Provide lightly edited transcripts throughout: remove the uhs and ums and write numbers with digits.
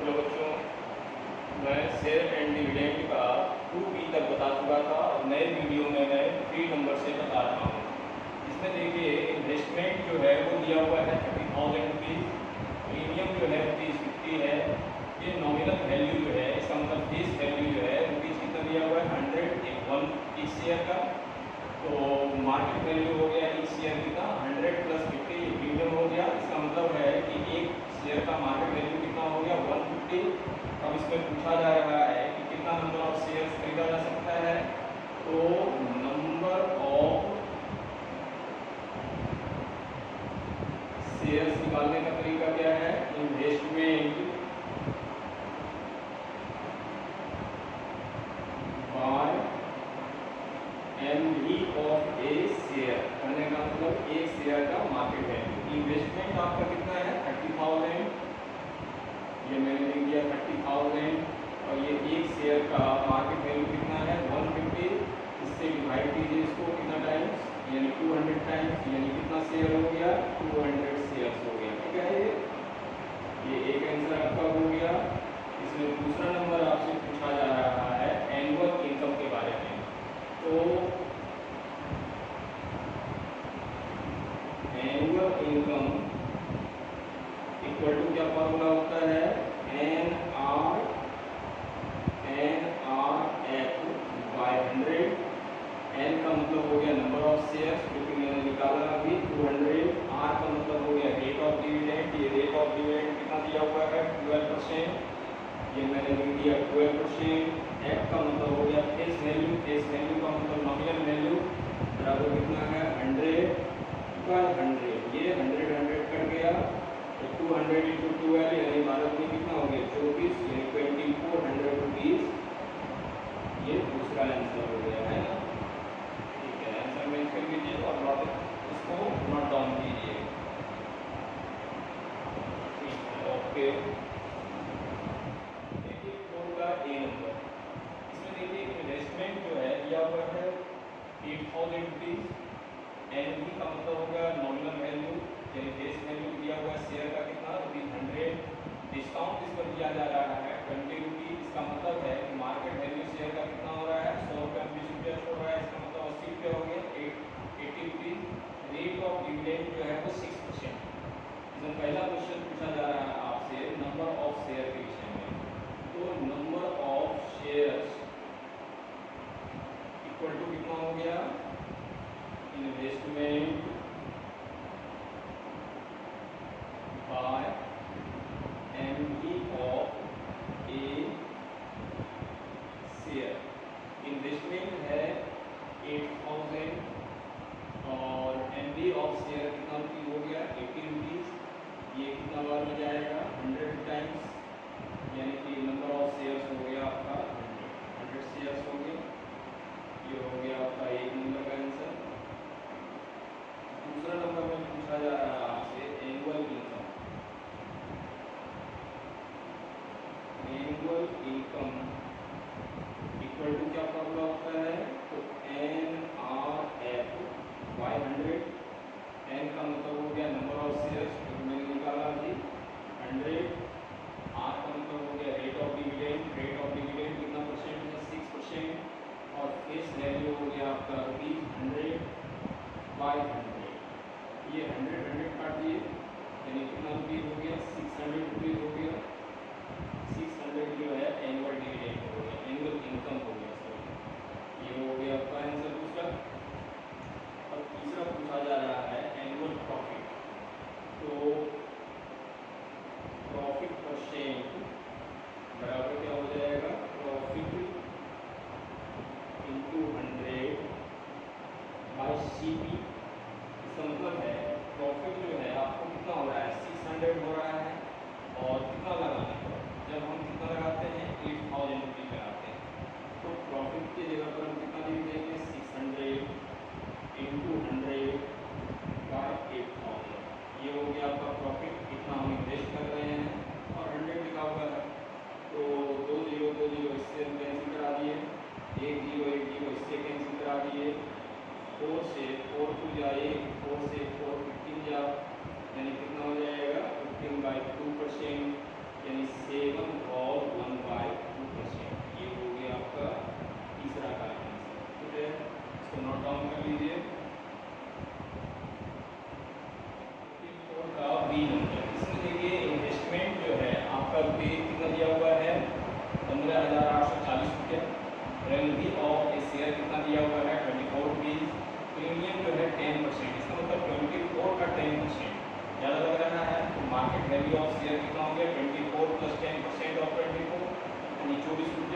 Hello बच्चों, मैं share and dividend का 2B तक बता चुका था और नए वीडियो में मैं 3 नंबर से बता रहा हूँ। इसमें देखिए इन्वेस्टमेंट जो है वो दिया हुआ है 30,000 रुपीज़, प्रीमियम जो है ₹50 है। ये नॉमिनल वैल्यू जो है, इसका मतलब फेस वैल्यू जो है रुपीज़ कितना दिया हुआ है 100 इस शेयर का। तो मार्केट वैल्यू हो गया इस शेयर कितना 100 + 50 प्रीमियम हो गया। इसका मतलब है कि एक शेयर का मार्केट वैल्यू कितना हो गया 150। अब इसमें पूछा जा रहा है कि कितना नंबर ऑफ शेयर्स खरीदा जा सकता है। तो नंबर ऑफ शेयर्स निकालने का तरीका क्या है, investment by MV of a share करने का मतलब एक शेयर का मार्केट वैल्यू। इन्वेस्टमेंट आपका कितना है 30,000, ये मैंने लिख दिया 30,000 और ये एक शेयर का मार्केट वैल्यू कितना है 150। इससे डिवाइड कीजिए इसको कितना टाइम्स, यानी 200 टाइम्स, यानी कितना शेयर हो गया 200 शेयर्स हो गया। ठीक है, ये एक आंसर आपका हो गया। इसमें दूसरा नंबर आपसे पूछा जा रहा है एनुअल इनकम के बारे में। तो एनुअल इनकम इक्वल टू क्या फॉर्मूला होता है, N R F by 100। N का मतलब हो गया नंबर ऑफ शेयर्स जो कि मैंने निकाला अभी 200। आर का मतलब हो गया रेट ऑफ डिविडेंड, ये रेट ऑफ डिविडेंड कितना दिया हुआ है 12%, ये मैंने लिख दिया 12%। एफ का मतलब हो गया फेस वैल्यू, फेस वैल्यू का मतलब नॉमिनल वैल्यू बराबर कितना है 100/100। ये 100 कट गया तो 200 × 12 यानी भारत में कितना हो गया 24, यानी 2400 रुपीज़। ये दूसरा आंसर हो गया है ना। ठीक है, आंसर मेंशन कर लीजिए और नोट इसको नोट डाउन कीजिए। ठीक है, ओके। देखिए होगा ए नंबर, इसमें देखिए इन्वेस्टमेंट जो है दिया हुआ है 8,000 रुपीज़। एनवी का मतलब होगा नॉमिनल वैल्यू, यानी फेस वैल्यू दिया हुआ है शेयर का कितना ₹100। डिस्काउंट इस पर दिया जा रहा है 20 रुपीज़। इसका मतलब है कि मार्केट वैल्यू शेयर का कितना हो रहा है 100 रुपये में 20 रुपया छोड़ रहा है, इसका मतलब 80 रुपये हो गए 80 रुपीज़। रेट ऑफ डिविडेंड जो है वो 6%। इसमें पहला क्वेश्चन पूछा जा रहा है आपसे नंबर ऑफ शेयर के विषय में। तो number of shares equal to कितना हो गया, investment by MV of a share. Investment है 8,000 और एमवी ऑफ शेयर कितना रुपीज़ हो गया 80 रुपीज़। ये कितना बार में जाएगा 100 टाइम्स, यानी कि नंबर ऑफ शेयर्स हो गया आपका 100 शेयर्स हो गए। ये हो गया आपका एक नंबर का आंसर। दूसरा नंबर में पूछा जा रहा है आपसे एनुअल इनकम।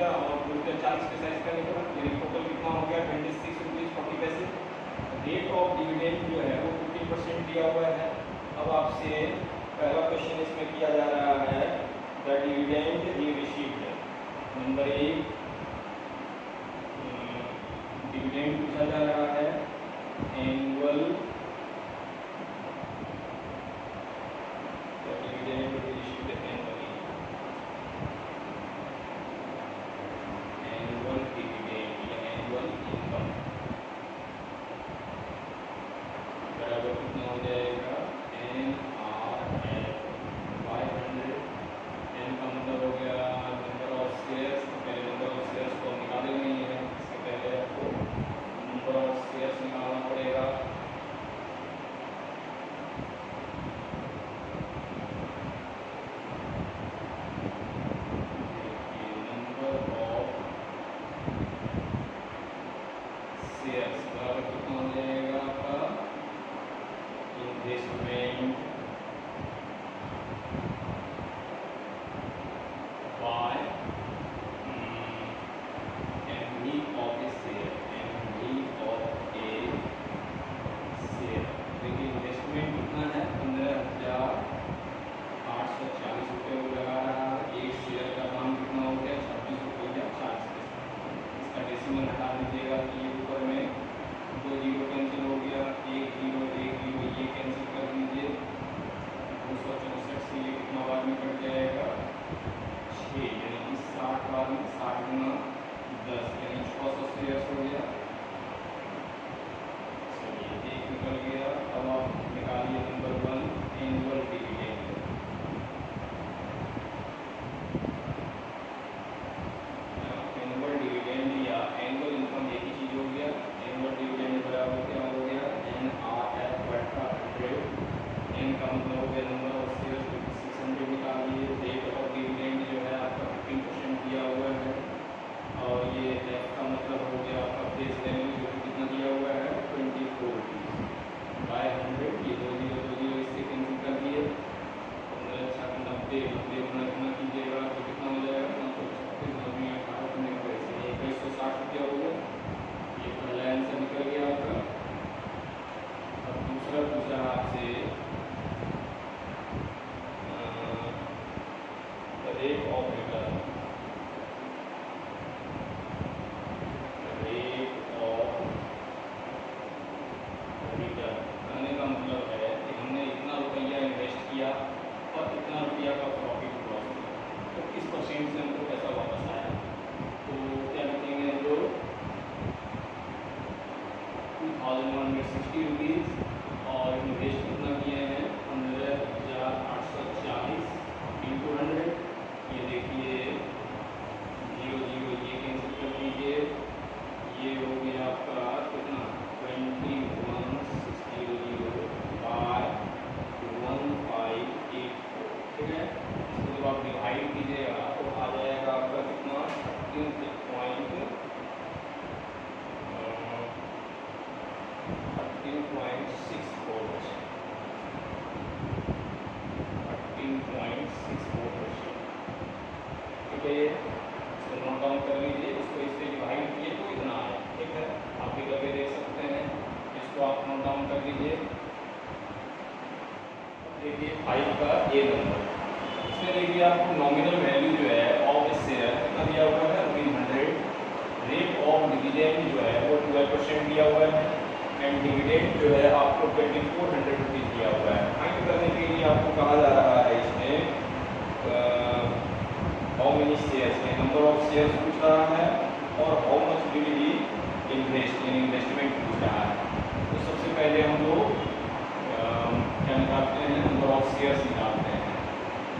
दिया और 40 पैसा इसका निकला, यानी टोटल कितना हो गया 26 रुपीज़ 40 पैसे। रेट ऑफ डिविडेंड जो है वो 15% दिया हुआ है। अब आपसे पहला क्वेश्चन इसमें किया जा रहा है the dividend he received. Number 1 dividend पूछा जा रहा है annual dividend received annually, annual dividend या एनुअल इनकम बराबर कितना हो जाएगा NRF 500। एन का मतलब हो गया नंबर ऑफ शेयर्स। तो पहले नंबर ऑफ शेयर्स को निकाले नहीं है, इससे पहले आपको नंबर ऑफ शेयर्स निकालना पड़ेगा। नंबर ऑफ शेयर्स बराबर कितना हो जाएगा आपका investment by MD of a share, MD of a share. देखिए इन्वेस्टमेंट कितना है 15,840 रुपये वो लगा रहा है। एक शेयर का दाम कितना हो गया 26 रुपये 40 पैसे। इसका डेसिमल हटा दीजिएगा कि ऊपर में 2 जीरो कैंसिल हो गया, 1 जीरो ये कैंसिल कर दीजिए। 264 से ये कितना बार में कट जाएगा 6, यानी कि 60 बार में 60 गुना 10 यानी 600 शेयर्स हो गया। चलिए एक निकल गया। अब आप निकालिए number 1 annual dividend. Annual dividend या एनुअल इनकम एक ही चीज हो गया। एनुअल डिविडेंड बराबर क्या हो गया NRF बटा 100। एन का मतलब हो गया नंबर ऑफ शेयर्स 600 निकालिए। रेट ऑफ डिविडेंड जो है आपका 15% दिया हुआ है और ये एफ का मतलब हो गया आपका फेस वैल्यू जो कितना दिया हुआ है 24 रुपीज़ बाय 100। ये 2 जीरो इससे कैंसिल कर दिए। 15,90 गुना कीजिएगा तो कितना हो जाएगा 536 में 18 करने का वैसे 2160 रुपया हो गया। ये पहला आंसर निकल गया आपका। अब दूसरा पूछा आपसे rate of return, rate of return कहने का मतलब है कि हमने इतना रुपया इन्वेस्ट किया और इतना रुपया का प्रॉफिट हुआ, तो किस परसेंट से हमको पैसा वापस आया। तो क्या लिखेंगे हम लोग 2160 रुपीज़ और इन्वेस्ट कितना किए हैं 15,840 इंटू 100। ये देखिए 0 ये कैंसिल कर लीजिए। ये हो गया आपका कितना 21,600 बाय 1584। ठीक है, इसको जब आप डिवाइड कीजिएगा तो आ जाएगा आपका कितना 13.64। ठीक है, इसको नोट डाउन कर लीजिए। इसको इससे डिवाइड किए तो इतना आया। ठीक है, आप भी करके देख सकते हैं। इसको आप नोट डाउन कर लीजिए। देखिए 5 का ए नंबर, इसमें देखिए आपको नॉमिनल वैल्यू जो है ऑफ शेयर कितना दिया हुआ है 300। रेट ऑफ डिविडेंड जो है वो 12% दिया हुआ है एंड डिविडेंड जो है आपको 2400 रुपीज़ दिया हुआ है। फाइंड करने के लिए आपको कहा जा रहा है इसमें हाउ मेनी शेयर्स है, नंबर ऑफ शेयर्स पूछ रहा है और how much did he invest यानी इन्वेस्टमेंट पूछ रहा है। तो सबसे पहले हम लोग क्या निकालते हैं नंबर ऑफ शेयर्स निकालते हैं।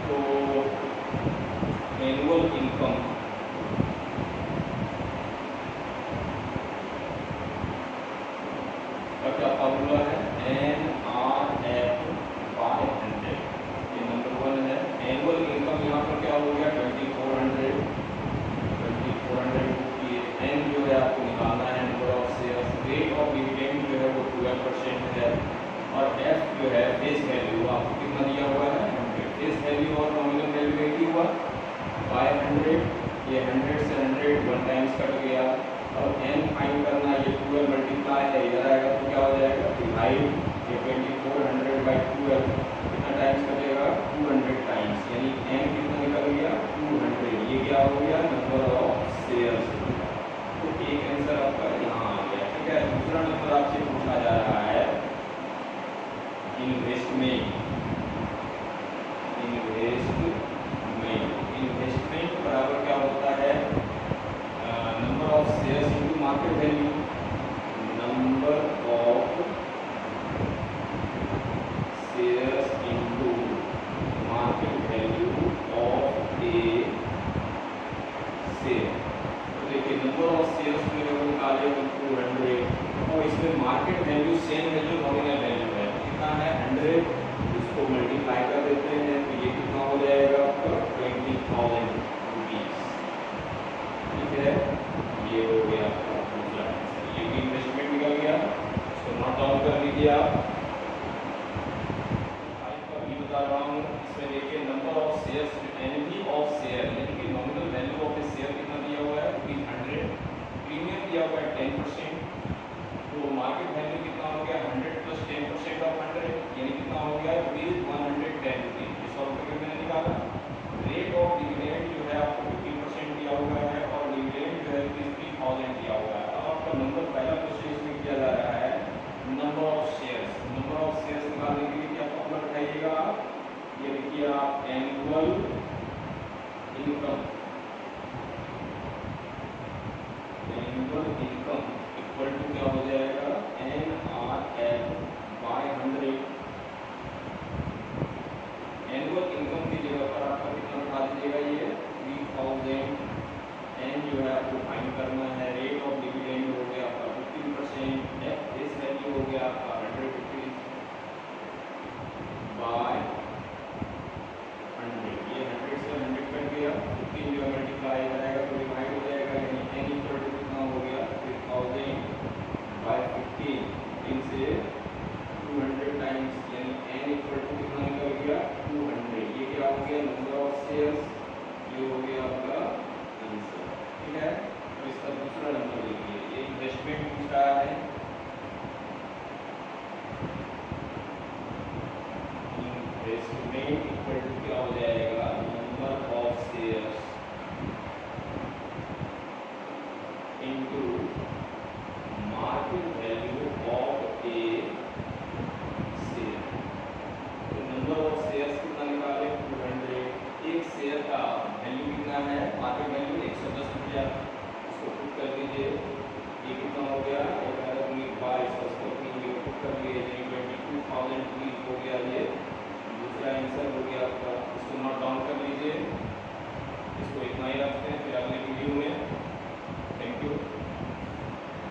तो एनुअल इनकम का क्या फार्मूला है NRF 500। ये नंबर 1 है। एनुअल इनकम यहाँ पर क्या हो गया 2400 की एन जो है आपको निकालना है number of shares. Rate of dividend जो है वो 12% है और एफ जो है फेस वैल्यू आपको कितना दिया हुआ है 100। फेस वैल्यू और नॉमिनल हो गया नंबर ऑफ शेयर्स। तो एक आंसर आपका यहाँ आ गया, ठीक है। दूसरा नंबर आपसे पूछा जा रहा है इन्वेस्टमेंट। इन्वेस्टमेंट बराबर क्या होता है, number of shares into market value. Number of shares into market value of a share. तो देखिए नंबर ऑफ शेयर्स में अगर निकाले 200 और इसमें market value same value nominal value है, कितना है 100, इसको मल्टीप्लाई कर देते हैं तो ये कितना हो जाएगा आपका 20,000 रुपीज, ठीक है। ये हो गया आपका दूसरा आंसर, ये भी इन्वेस्टमेंट निकल गया, इसको नोट डाउन कर लीजिए आप। अभी बता रहा हूँ, इसमें देखिए number of shares, NV of share यानी कि nominal value of a share कितना दिया हुआ है 100, प्रीमियम दिया हुआ है 10%, तो मार्केट वैल्यू कितना हो गया 100 प्लस 10% ऑफ 100 यानी कितना हो गया ₹110 रुपीज। 100 रुपये मैंने निकाला। रेट ऑफ डिविडेंड जो है आपको 15% दिया हुआ है और डिविडेंड जो है 3000 दिया हुआ है। अब आपका नंबर, पहला क्वेश्चन इसमें किया जा रहा है number of shares. Number of shares निकालने के लिए क्या फॉर्मूला उठाइएगा, ये देखिए आप annual income, annual income equal to क्या हो जाएगा NRL बाय 100। एनुअल इनकम की जगह पर आपका कितना उठा दीजिएगा, ये 3000, एन जो है आपको फाइंड करना है। रेट ऑफ डिविडेंड हो गया आपका 15%, एस वैल्यू हो गया आपका 100 रुपीज बाय 100, ये 100 से 100 कट गया, 15 जो मल्टीप्लाई कराएगा तो डिवाइड हो जाएगा, यानी एन इक्वल टू कितना हो गया 3000 बाय 15, इनसे 200 टाइम्स, यानी एन इक्वल टू कितना निकल गया 200। ये क्या हो गया नंबर ऑफ शेयर्स, ये हो गया आपका आंसर, ठीक है। तो इसका दूसरा नंबर देखिए, ये इन्वेस्टमेंट पूछ रहा है, इन्वेस्टमेंट इक्वल टू क्या हो जाएगा number of shares into market value of a share. तो नंबर ऑफ शेयर्स कितना निकाले 200, एक शेयर का वैल्यू कितना है, मार्केट वैल्यू 110 रुपया, इसको पुट कर दीजिए, ये कितना हो गया 1122, इसको पुट कर लिए 22,000 रुपीज हो गया, ये दूसरा आंसर हो गया आपका। इसको नोट डाउन कर लीजिए, इसको इतना ही रखते हैं, फिर अगले वीडियो में। Thank you.